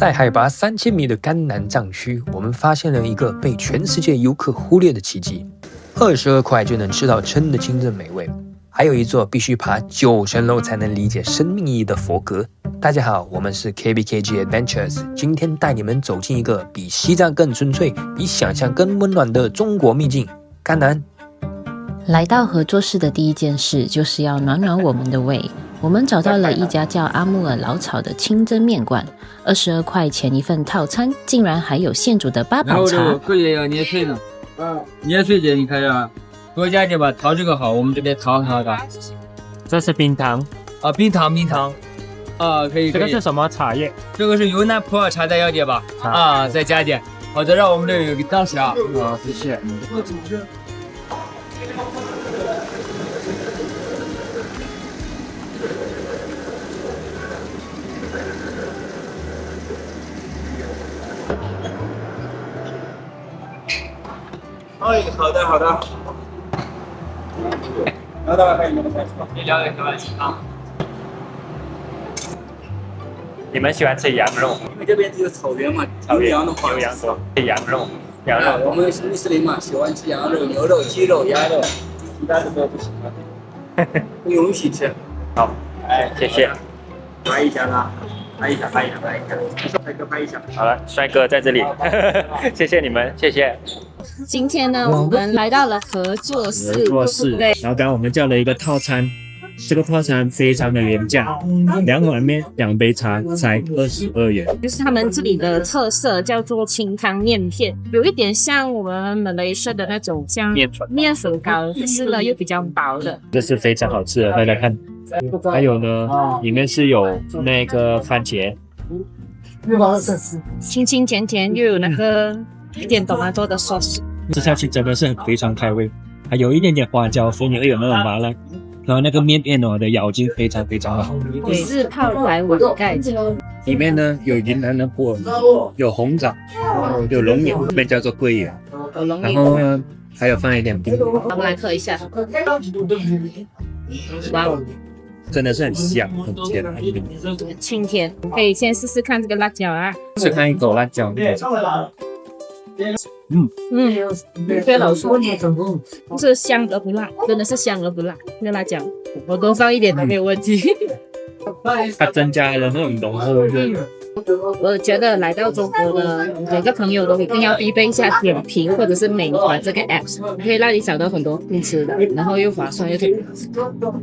在海拔3000米的甘南藏區，我們發現了一個被全世界遊客忽略的奇蹟：22塊就能吃到撐的清真美味，還有一座必須爬9層樓才能理解生命意義的佛閣。大家好，我們是 KBKG Adventures， 今天帶你們走進一個比西藏更純粹、比想象更溫暖的中國秘境——甘南。來到合作室的第一件事就是要暖暖我們的胃。我們找到了一家叫阿木爾老草的清真麵館，22塊錢一份套餐，竟然還有现煮的八宝茶。然后也有年脆的，年脆姐你看呀，多加点吧，糖这个好，我們這邊糖好的。這是冰糖啊，冰糖啊，可以。這個是什麼茶葉？這個是雲南普洱茶，再要點吧。啊，再加點。好的，讓我們這有個當時啊。好，謝謝。哎，好的。好的，你聊点什么情況？你們喜歡吃羊肉？因為這邊只有草原嘛，有羊的話，有羊多，羊肉。我們是穆斯林嘛，喜歡吃羊肉、牛肉、雞肉、鴨肉，其他的都不喜歡，不允許吃。好，謝謝。拍一下啦，拍一下。帥哥拍一下。好了，帥哥在這裡，謝謝你們，謝謝。今天呢，我們來到了合作室。對，然後剛剛我們叫了一個套餐，這個套餐非常的廉價，2碗麵2杯茶才22元。就是他們這裡的特色叫做清湯麵片，有一點像我們馬來西亞的那種像麵粉糕，可是呢又比較薄的。這是非常好吃的，大家看。還有呢，裡面是有那個番茄，清清甜甜，又有那個一點多蠻多的 sauce， 吃下去真的是非常開胃，還有一點點花椒，所以你會有那種麻辣。然後那個麵片的咬勁非常非常好。是泡白碗蓋子，裡面呢有雲南的普洱，有紅棗，有龍眼，這邊叫做桂圓。然後呢還有放一點冰。我們來喝一下。哇哦！真的是很香，很甜，很清甜。可以先試試看這個辣椒啊，試看一口辣椒。非常好吃，是香而不辣，真的是香而不辣。那個辣椒我多放一點都沒有問題。它增加了那種濃厚的。我覺得來到中國的每個朋友都一定要必備一下點評或者是美團這個 apps， 可以讓你找到很多好吃的，然後又划算又特別好吃。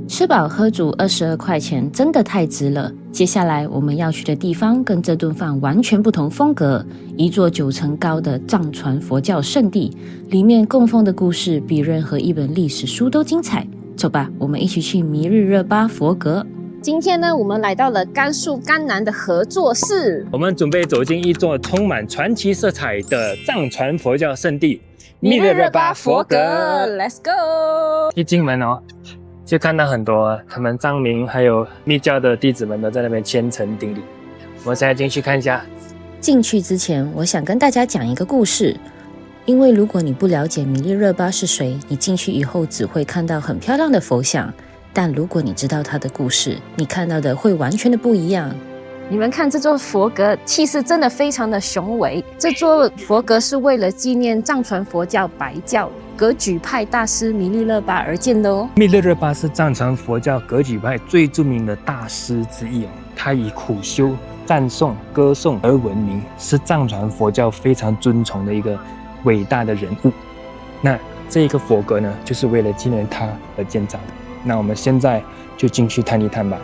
吃飽喝足22塊錢真的太值了。接下來我們要去的地方跟這頓飯完全不同風格，一座9層高的藏傳佛教聖地，裡面供奉的故事比任何一本歷史書都精彩。走吧，我們一起去米日熱巴佛閣。今天呢，我們來到了甘肅甘南的合作室，我們準備走進一座充滿傳奇色彩的藏傳佛教聖地——米日熱巴佛閣。Let's go！ 一進門哦，就看到很多他們藏民還有密教的弟子們都在那邊虔誠頂禮。我們現在進去看一下。進去之前，我想跟大家講一個故事。因為如果你不了解米日熱巴是誰，你進去以後只會看到很漂亮的佛像。但如果你知道他的故事，你看到的會完全的不一樣。你們看這座佛閣，氣勢真的非常的雄偉。這座佛閣是為了紀念藏傳佛教白教格舉派大師米日熱巴而建的哦。米日熱巴是藏傳佛教格舉派最著名的大師之一哦，他以苦修、讚頌、歌頌而聞名，是藏傳佛教非常尊崇的一個偉大的人物。那這個佛閣呢，就是為了紀念他而建造的。那我們現在就進去探一探吧。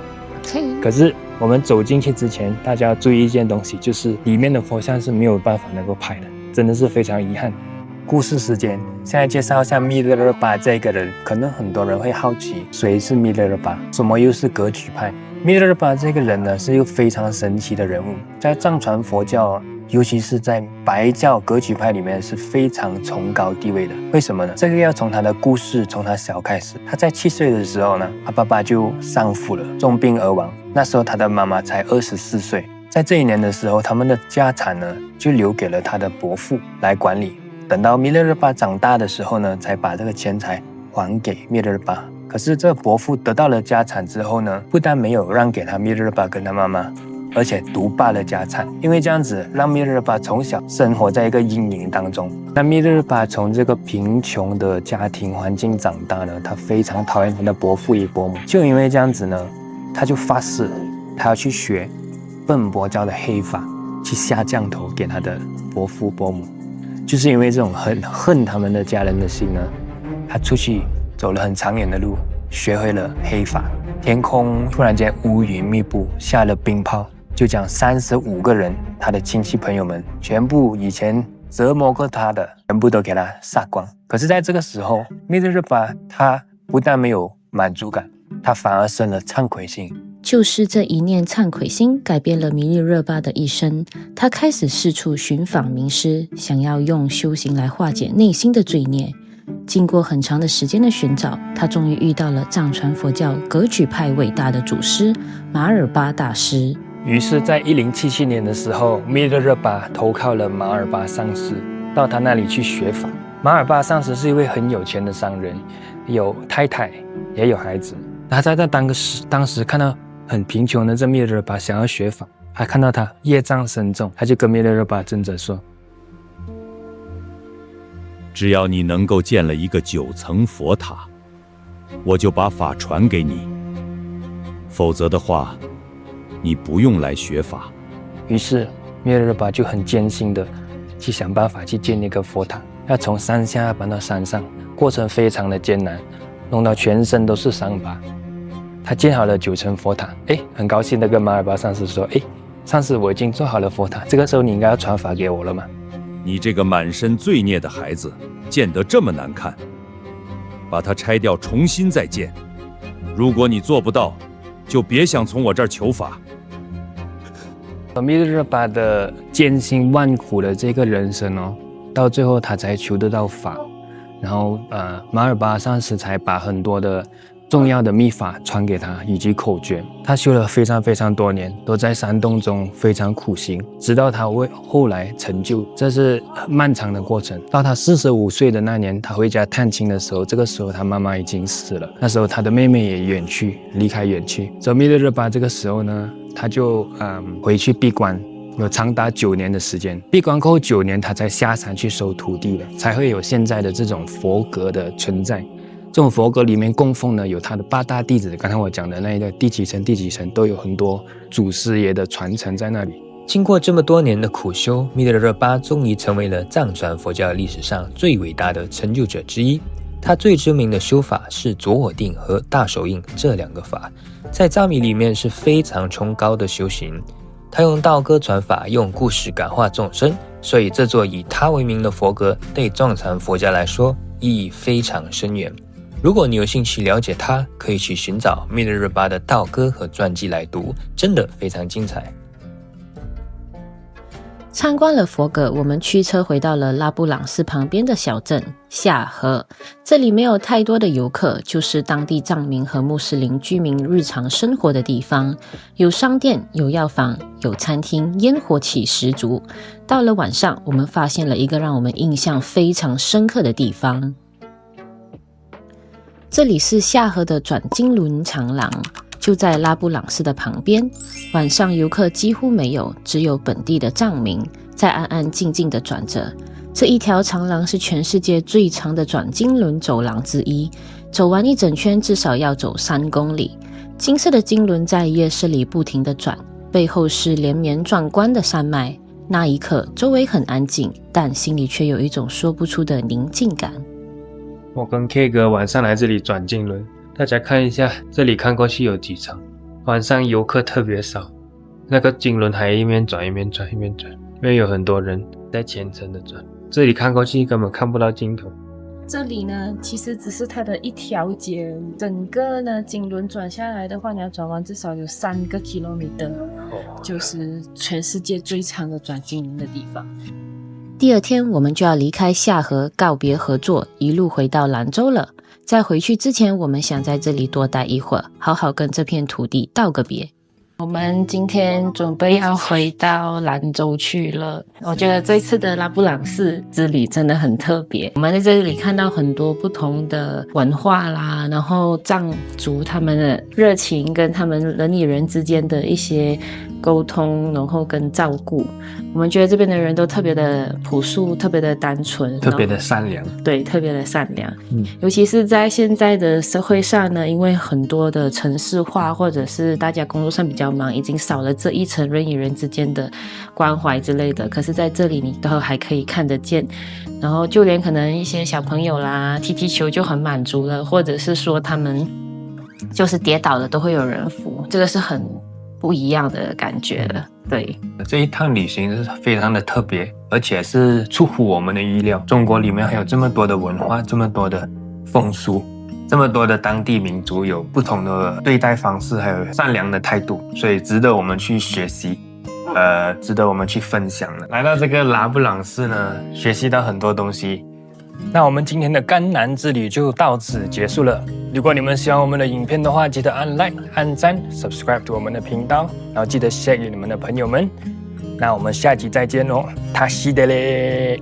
可是我們走進去之前，大家要注意一件東西，就是裡面的佛像是沒有辦法能夠拍的，真的是非常遺憾。故事時間，現在介紹一下米日熱巴這個人。可能很多人會好奇，誰是米日熱巴？什麼又是格舉派？米日熱巴這個人呢，是一個非常神奇的人物，在藏傳佛教，尤其是在白教格舉派裡面是非常崇高地位的。為什麼呢？這個要從他的故事，從他小開始。他在7歲的時候呢，他爸爸就喪父了，重病而亡。那時候他的媽媽才24歲。在這一年的時候，他們的家產呢就留給了他的伯父來管理。等到米日熱巴長大的時候呢，才把這個錢財還給米日熱巴。可是這個伯父得到了家產之後呢，不但沒有讓給他米日熱巴跟他媽媽，而且獨霸了家產。因為這樣子，讓米勒熱巴從小生活在一個陰影當中。那米勒熱巴從這個貧窮的家庭環境長大呢，他非常討厭他的伯父與伯母。就因為這樣子呢，他就發誓他要去學笨伯教的黑法，去下降頭給他的伯父伯母。就是因為這種恨他們的家人的心呢，他出去走了很長遠的路，學會了黑法。天空突然間烏雲密布，下了冰雹，就將35個人，他的親戚朋友們，全部以前折磨過他的，全部都給他殺光。可是在這個時候，米勒熱巴他不但沒有滿足感，他反而生了慚愧心。就是這一念慚愧心改變了米勒熱巴的一生。他開始四處尋訪名師，想要用修行來化解內心的罪孽。經過很長的時間的尋找，他終於遇到了藏傳佛教格舉派偉大的祖師馬爾巴大師。於是在1077年的時候，米勒熱巴投靠了馬爾巴上師，到他那裡去學法。馬爾巴上師是一位很有錢的商人，有太太也有孩子。他在當時看到很貧窮的這米勒熱巴想要學法，還看到他業障深重，他就跟米勒熱巴尊者說，只要你能夠建了一個9層佛塔，我就把法傳給你，否則的話你不用來學法。於是米勒熱巴就很艱辛的去想辦法去建那個佛塔，要從山下搬到山上，過程非常的艱難，弄到全身都是傷疤。他建好了9層佛塔，很高興的跟馬爾巴上師說，上師，我已經做好了佛塔，這個時候你應該要傳法給我了嗎？你這個滿身罪孽的孩子，建得這麼難看，把它拆掉，重新再建。如果你做不到，就別想從我這兒求法。米勒熱巴的艱辛萬苦的這個人生到最後他才求得到法，然後馬爾巴上師才把很多的重要的秘法傳給他，以及口訣。他修了非常非常多年，都在山洞中非常苦行，直到他後來成就。這是漫長的過程。到他45歲的那年，他回家探親的時候，這個時候他媽媽已經死了，那時候他的妹妹也離開遠去。所以米勒熱巴這個時候呢，他就回去閉關，有長達9年的時間。閉關過後9年，他才下山去收徒弟了，才會有現在的這種佛閣的存在。這種佛閣裡面供奉呢，有他的8大弟子，剛才我講的那個第幾層都有很多祖師爺的傳承在那裡。經過這麼多年的苦修，米勒熱巴終於成為了藏傳佛教歷史上最偉大的成就者之一。他最知名的修法是左我定和大手印這2個法，在藏密裡面是非常崇高的修行。他用道歌傳法，用故事感化眾生，所以這座以他為名的佛閣對藏傳佛教來說意義非常深遠。如果你有興趣了解它，可以去尋找米勒熱巴的道歌和傳記來讀，真的非常精彩。參觀了佛閣，我們驅車回到了拉布朗寺旁邊的小鎮夏河。這裡沒有太多的遊客，就是當地藏民和穆斯林居民日常生活的地方。有商店，有藥房，有餐廳，煙火氣十足。到了晚上，我們發現了一個讓我們印象非常深刻的地方。這裡是夏河的轉經輪長廊，就在拉布朗寺的旁邊。晚上遊客幾乎沒有，只有本地的藏民在安安靜靜地轉着。這一條長廊是全世界最長的轉經輪走廊之一，走完一整圈至少要走3公里。金色的經輪在夜色裡不停地轉，背後是連綿壯觀的山脈。那一刻，周圍很安靜，但心裡卻有一種說不出的寧靜感。我跟 K 哥晚上來這裡轉經輪，大家看一下，這裡看過去有幾長。晚上遊客特別少，那個經輪還一邊轉一邊轉一邊轉，因為有很多人在虔誠的轉。這裡看過去根本看不到盡頭。這裡呢，其實只是它的一條街，整個呢經輪轉下來的話，你要轉完至少有3個 kilometer，就是全世界最長的轉經輪的地方。第二天我們就要離開夏河，告別合作，一路回到蘭州了。在回去之前，我們想在這裡多待一會兒，好好跟這片土地道個別。我們今天準備要回到蘭州去了。我覺得這次的拉布朗士之旅真的很特別。我們在這裡看到很多不同的文化啦，然後藏族他們的熱情跟他們人與人之間的一些溝通，然後跟照顧。我們覺得這邊的人都特別的樸素，特別的單純，特別的善良。对，特別的善良。尤其是在現在的社會上呢，因為很多的城市化，或者是大家工作上比較忙，已經少了這一層人與人之間的關懷之類的。可是在這裡你都還可以看得見，然後就連可能一些小朋友啦，踢踢球就很滿足了，或者是說他們就是跌倒了都會有人扶，這個是很不一樣的感覺了。對，這一趟旅行是非常的特別，而且是出乎我們的意料。中國裡面還有這麼多的文化，這麼多的風俗，這麼多的當地民族，有不同的對待方式，還有善良的態度，所以值得我們去學習，值得我們去分享的。来到這個拉布朗士呢，學習到很多東西。那我們今天的甘南之旅就到此結束了。如果你們喜歡我們的影片的話，記得按 like、按讚、subscribe to 我們的頻道，然後記得 share 給你們的朋友們。那我們下集再見哦，塔西德嘞。